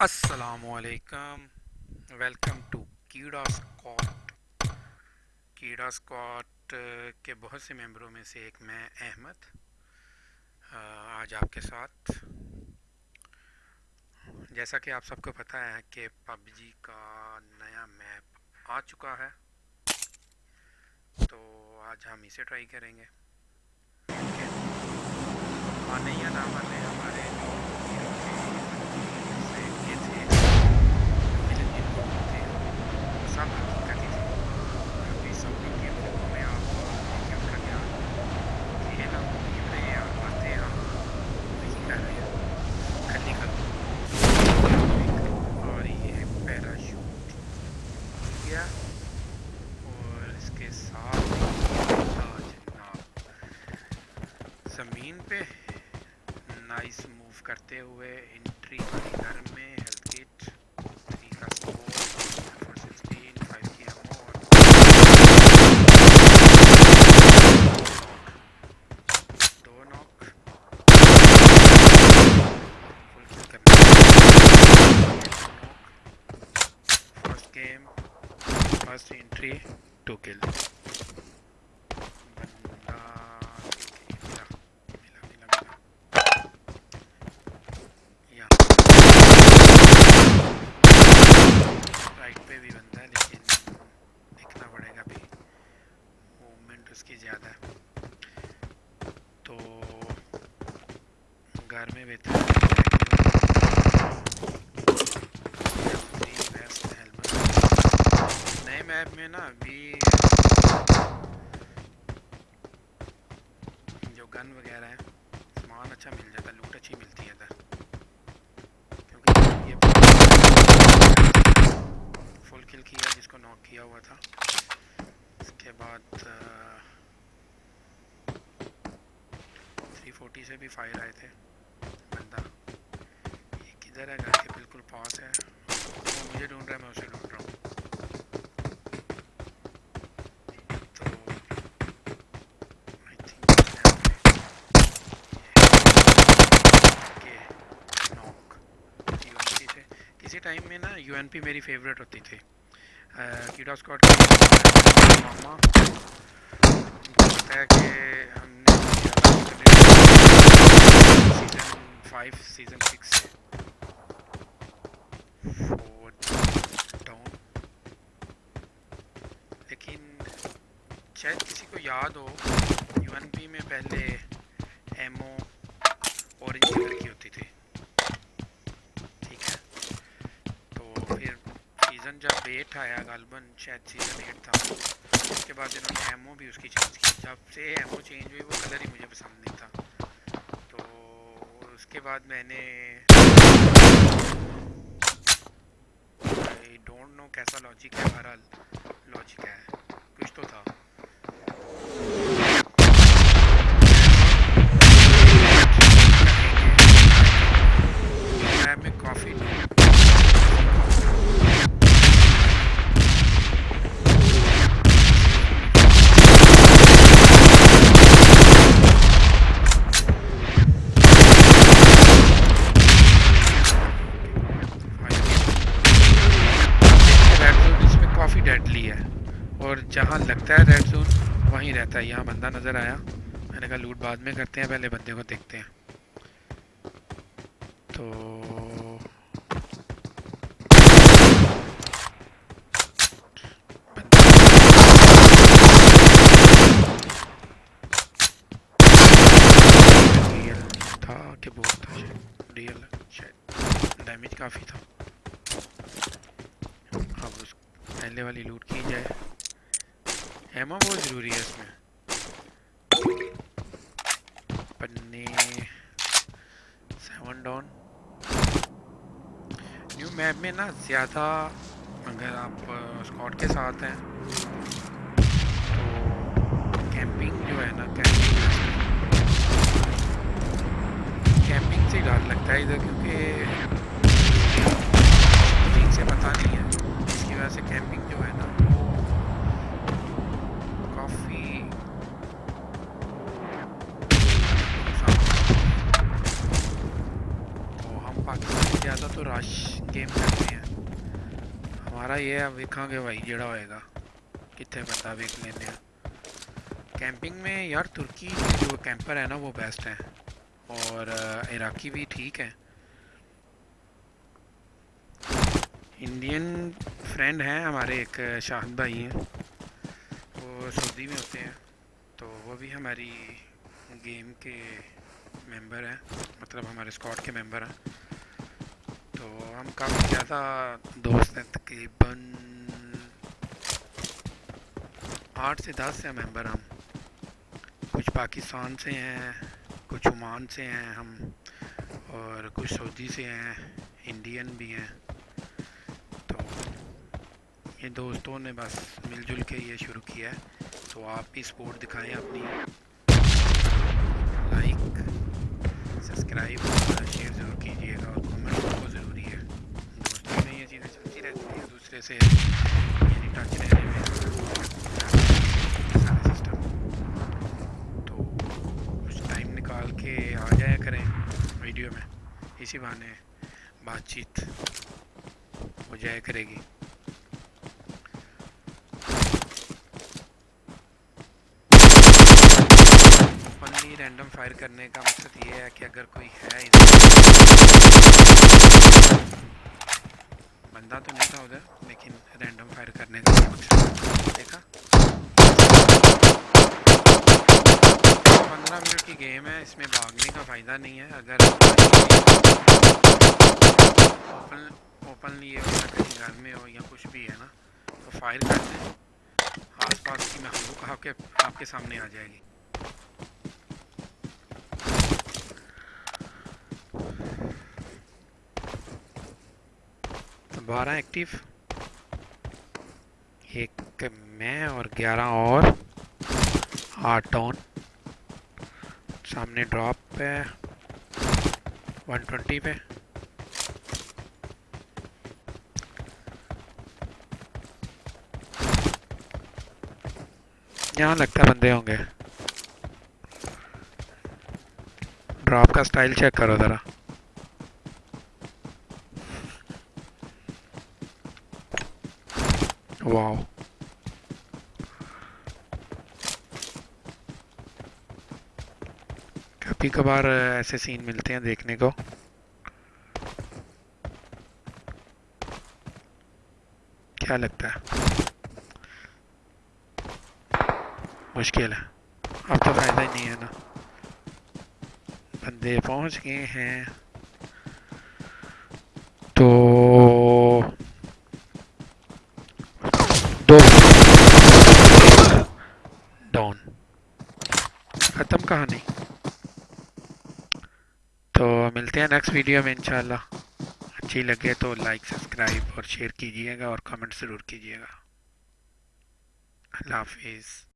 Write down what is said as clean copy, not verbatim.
Assalamualaikum. Welcome to कीड़ा squad. कीड़ा squad के बहुत से मेंबरों में से एक मैं अहमद आज आपके साथ। जैसा कि आप सबको पता है कि पबजी का नया मैप आ चुका है, तो आज हम इसे ट्राई करेंगे। आने या ना आने हमारे जो हीरो थे ये थे, विलन जिनको थे वो सब हकीकत ही थे। अभी साउथ इंडियन फिल्मों में आप देखिए उनका क्या खेल हम खेल रहे हैं और बातें हम वही कर रहे हैं, खली खली। और ये पैराशूट गया और इसके साथ जनाब ज़मीन पे नाइस मूव करते हुए एंट्री वाली घर में हेल्थ किट 3 का स्कोर 416 5 की एमओ और दो नॉक फुल किल करने knock. First game first entry 2 किल। बंदा मिला मिला मिला मिला या राइट पे भी बंदा है, लेकिन देखना पड़ेगा अभी, मूवमेंट उसकी ज़्यादा है तो घर में बेहतर है वेस्ट हेलमेट। नए मैप में ना अभी जो गन वगैरह है सामान अच्छा मिल जाता है, लूट अच्छी मिलती है इधर, क्योंकि ये फुल किल किया जिसको नॉक किया हुआ था। इसके बाद 340 से भी फायर आए थे। बंदा ये किधर है, घर के बिल्कुल पास है, वो मुझे ढूंढ रहा है, मैं उसे ढूंढ रहा हूँ। तो आई थिंक ये नॉक यूएनपी से। किसी टाइम में ना यूएनपी मेरी फेवरेट होती थी। कीड़ा स्क्वाड के मामा लगता है कि हमने सीज़न 5 सीज़न 6 से 4 डाउन, लेकिन शायद किसी को याद हो यूएनपी में पहले एमओ ऑरेंज कलर की होती थी, ठीक है। तो फिर सीज़न जब 8 आया, गालबन शायद सीज़न 8 था, उसके बाद इन्होंने एमओ भी उसकी चेंज की। जब से एमओ चेंज हुई वो कलर ही मुझे पसंद नहीं था, तो उसके बाद मैंने आई डोंट नो कैसा लॉजिक है, बहरहाल लॉजिक है, कुछ तो था। मैं में काफ़ी रेड जोन इसमें काफ़ी डेडली है, और जहाँ लगता है रेड जोन वहीं रहता है। यहाँ बंदा नज़र आया, मैंने कहा लूट बाद में करते हैं, पहले बंदे को देखते हैं। तो रियल था कि बहुत था, रियल शायद डैमेज काफ़ी था। अब उस पहले वाली लूट की जाए, एमा बहुत ज़रूरी है इसमें। पन्ने 7 डाउन। न्यू मैप में ना ज़्यादा, अगर आप स्क्वाड के साथ हैं तो कैंपिंग जो है ना, कैंपिंग से डर लगता है इधर, क्योंकि ठीक से पता नहीं है, इसकी वजह से कैंपिंग जो है ना वो काफ़ी नुकसान। तो हम पाकिस्तानी ज़्यादा तो रश गेम करते हैं हमारा ये है वेखांगे भाई जेड़ा होएगा कितने बंदा वेख लेने हैं कैंपिंग में यार तुर्की के जो कैंपर है ना वो बेस्ट हैं और इराकी भी ठीक है इंडियन फ्रेंड हैं हमारे एक शाहिद भाई हैं वो सऊदी में होते हैं तो वो भी हमारी गेम के मेंबर हैं मतलब हमारे स्क्वाड के मेंबर हैं तो हम काफ़ी ज़्यादा दोस्त हैं तकरीबन 8 से 10 हैं मेंबर हम कुछ पाकिस्तान से हैं कुछ ओमान से हैं हम और कुछ सऊदी से हैं इंडियन भी हैं तो ये दोस्तों ने बस मिलजुल के ये शुरू किया है तो आप भी सपोर्ट दिखाएं अपनी लाइक सब्सक्राइब और शेयर ज़रूर कीजिएगा और कमेंट बहुत ज़रूरी है दोस्तों में ये चीज़ें चलती रहती हैं दूसरे से यानी टच रहने में सारे सिस्टम तो कुछ टाइम निकाल के आ जाया करें वीडियो में इसी बहाने बातचीत हो जाया करेगी ओपनली रैंडम फायर करने का मकसद ये है कि अगर कोई है बंदा तो नहीं था उधर लेकिन रैंडम फायर करने का मकसद देखा 15 मिनट की गेम है इसमें भागने का फ़ायदा नहीं है अगर ओपनली ये होगा कहीं घर में हो या कुछ भी है ना तो फायर कर दें आसपास की मखलूक आपके सामने आ जाएगी 12 एक्टिव एक मैं और 11 और 8 डाउन सामने ड्रॉप पे 120 पे यहाँ लगता है बंदे होंगे ड्रॉप का स्टाइल चेक करो ज़रा वाओ कभी कभार ऐसे सीन मिलते हैं देखने को क्या लगता है मुश्किल है अब तो फ़ायदा ही नहीं है ना बंदे पहुंच गए हैं तो दो डाउन ख़त्म कहानी तो मिलते हैं नेक्स्ट वीडियो में इंशाल्लाह अच्छी लगे तो लाइक सब्सक्राइब और शेयर कीजिएगा और कमेंट ज़रूर कीजिएगा अल्लाह हाफिज़